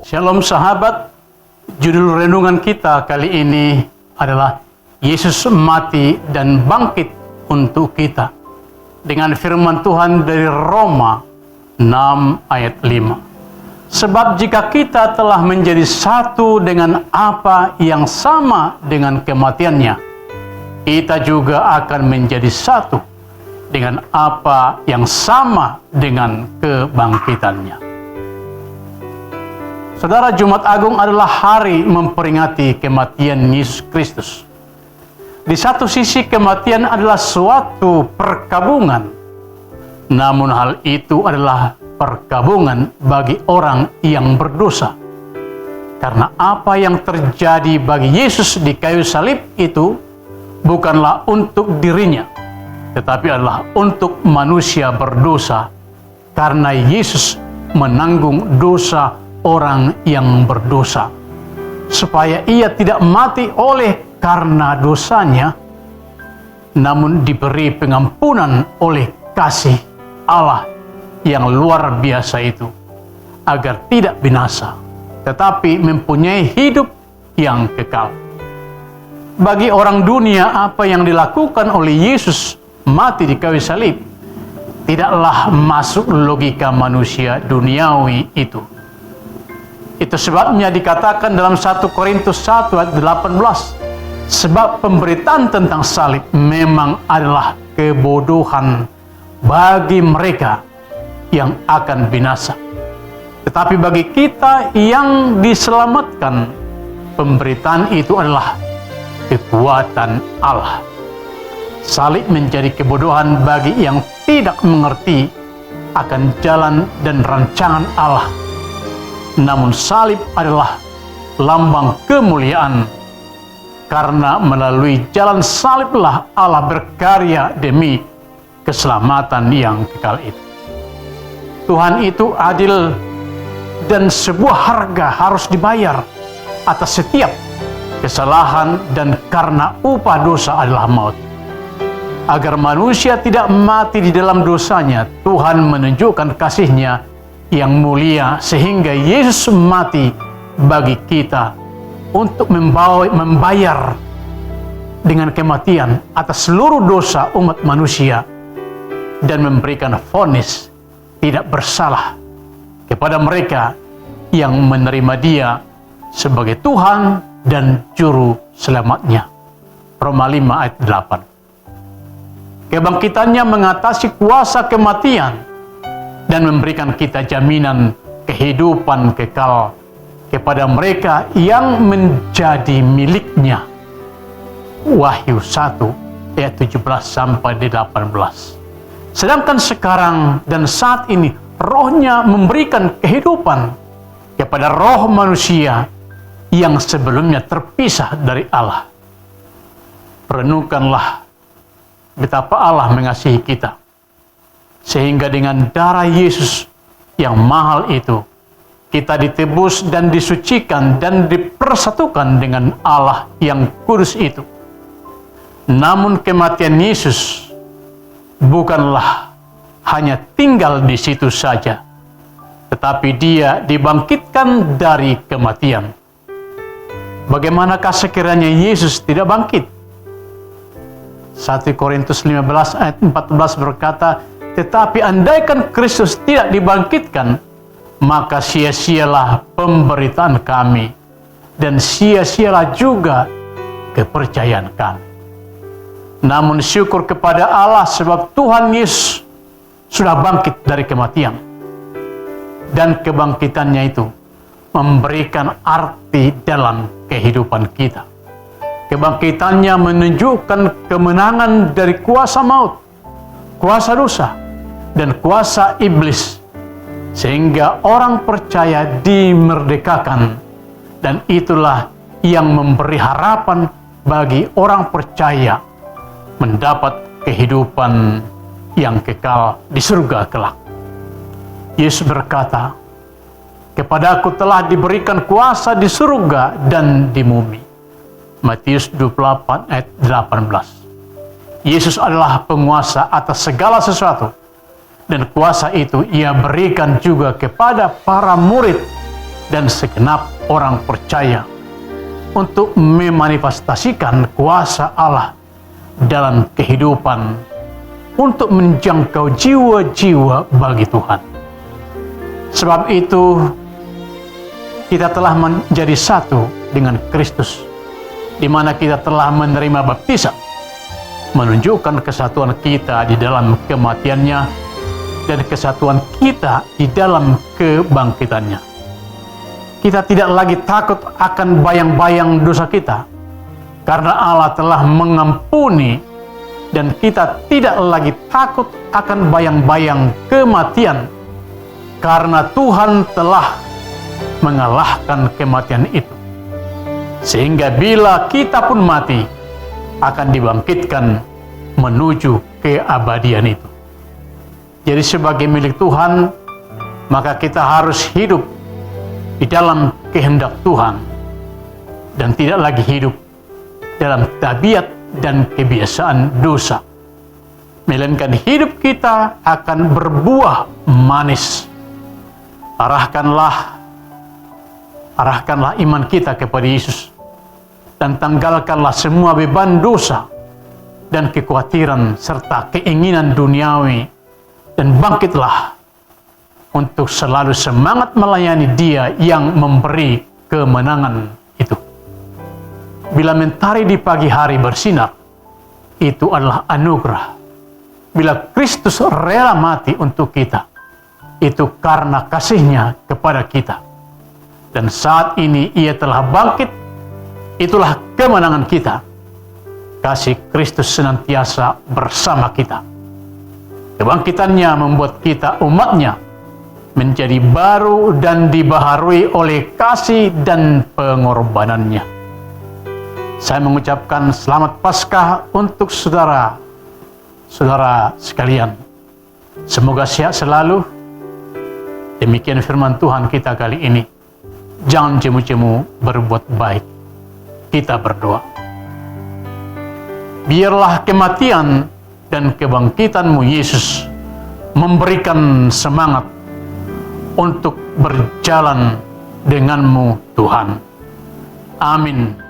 Shalom sahabat, judul renungan kita kali ini adalah Yesus mati dan bangkit untuk kita. Dengan firman Tuhan dari Roma 6 ayat 5. Sebab jika kita telah menjadi satu dengan apa yang sama dengan kematiannya, kita juga akan menjadi satu dengan apa yang sama dengan kebangkitannya. Saudara, Jumat Agung adalah hari memperingati kematian Yesus Kristus. Di satu sisi kematian adalah suatu perkabungan, namun hal itu adalah perkabungan bagi orang yang berdosa. Karena apa yang terjadi bagi Yesus di kayu salib itu bukanlah untuk dirinya, tetapi adalah untuk manusia berdosa, karena Yesus menanggung dosa orang yang berdosa, supaya ia tidak mati oleh karena dosanya, namun diberi pengampunan oleh kasih Allah yang luar biasa itu, agar tidak binasa, tetapi mempunyai hidup yang kekal. Bagi orang dunia, apa yang dilakukan oleh Yesus mati di kayu salib tidaklah masuk logika manusia duniawi itu. Itu sebabnya dikatakan dalam 1 Korintus 1 ayat 18, sebab pemberitaan tentang salib memang adalah kebodohan bagi mereka yang akan binasa. Tetapi bagi kita yang diselamatkan, pemberitaan itu adalah kekuatan Allah. Salib menjadi kebodohan bagi yang tidak mengerti akan jalan dan rancangan Allah. Namun salib adalah lambang kemuliaan, karena melalui jalan saliblah Allah berkarya demi keselamatan yang kekal itu. Tuhan itu adil dan sebuah harga harus dibayar atas setiap kesalahan, dan karena upah dosa adalah maut. Agar manusia tidak mati di dalam dosanya, Tuhan menunjukkan kasih-Nya yang mulia sehingga Yesus mati bagi kita untuk membayar dengan kematian atas seluruh dosa umat manusia dan memberikan vonis tidak bersalah kepada mereka yang menerima Dia sebagai Tuhan dan Juru Selamatnya. Roma 5 ayat 8. Kebangkitannya mengatasi kuasa kematian dan memberikan kita jaminan kehidupan kekal kepada mereka yang menjadi miliknya. Wahyu 1 ayat 17 sampai 18. Sedangkan sekarang dan saat ini Roh-Nya memberikan kehidupan kepada roh manusia yang sebelumnya terpisah dari Allah. Renungkanlah betapa Allah mengasihi kita, sehingga dengan darah Yesus yang mahal itu, kita ditebus dan disucikan dan dipersatukan dengan Allah yang kudus itu. Namun kematian Yesus bukanlah hanya tinggal di situ saja, tetapi Dia dibangkitkan dari kematian. Bagaimanakah sekiranya Yesus tidak bangkit? 1 Korintus 15 ayat 14 berkata, tetapi andaikan Kristus tidak dibangkitkan, maka sia-sialah pemberitaan kami, dan sia-sialah juga kepercayaan kami. Namun syukur kepada Allah sebab Tuhan Yesus sudah bangkit dari kematian. Dan kebangkitannya itu memberikan arti dalam kehidupan kita. Kebangkitannya menunjukkan kemenangan dari kuasa maut, kuasa dosa, dan kuasa iblis, sehingga orang percaya dimerdekakan, dan itulah yang memberi harapan bagi orang percaya mendapat kehidupan yang kekal di surga kelak. Yesus berkata, "Kepadaku telah diberikan kuasa di surga dan di bumi." Matius 28 ayat 18. Yesus adalah penguasa atas segala sesuatu, dan kuasa itu ia berikan juga kepada para murid dan segenap orang percaya untuk memanifestasikan kuasa Allah dalam kehidupan untuk menjangkau jiwa-jiwa bagi Tuhan. Sebab itu kita telah menjadi satu dengan Kristus, di mana kita telah menerima baptisan, menunjukkan kesatuan kita di dalam kematiannya dan kesatuan kita di dalam kebangkitannya. Kita tidak lagi takut akan bayang-bayang dosa kita, karena Allah telah mengampuni, dan kita tidak lagi takut akan bayang-bayang kematian, karena Tuhan telah mengalahkan kematian itu. Sehingga bila kita pun mati, akan dibangkitkan menuju keabadian itu. Jadi sebagai milik Tuhan, maka kita harus hidup di dalam kehendak Tuhan dan tidak lagi hidup dalam tabiat dan kebiasaan dosa. Melainkan hidup kita akan berbuah manis. Arahkanlah iman kita kepada Yesus dan tanggalkanlah semua beban dosa dan kekhawatiran serta keinginan duniawi, dan bangkitlah untuk selalu semangat melayani Dia yang memberi kemenangan itu. Bila mentari di pagi hari bersinar, itu adalah anugerah. Bila Kristus rela mati untuk kita, itu karena kasih-Nya kepada kita. Dan saat ini Ia telah bangkit, itulah kemenangan kita. Kasih Kristus senantiasa bersama kita. Kebangkitannya membuat kita umat-Nya menjadi baru dan dibaharui oleh kasih dan pengorbanannya. Saya mengucapkan selamat Paskah untuk saudara-saudara sekalian. Semoga sehat selalu. Demikian firman Tuhan kita kali ini. Jangan jemu-jemu berbuat baik. Kita berdoa. Biarlah kematian dan kebangkitan-Mu Yesus memberikan semangat untuk berjalan dengan-Mu Tuhan. Amin.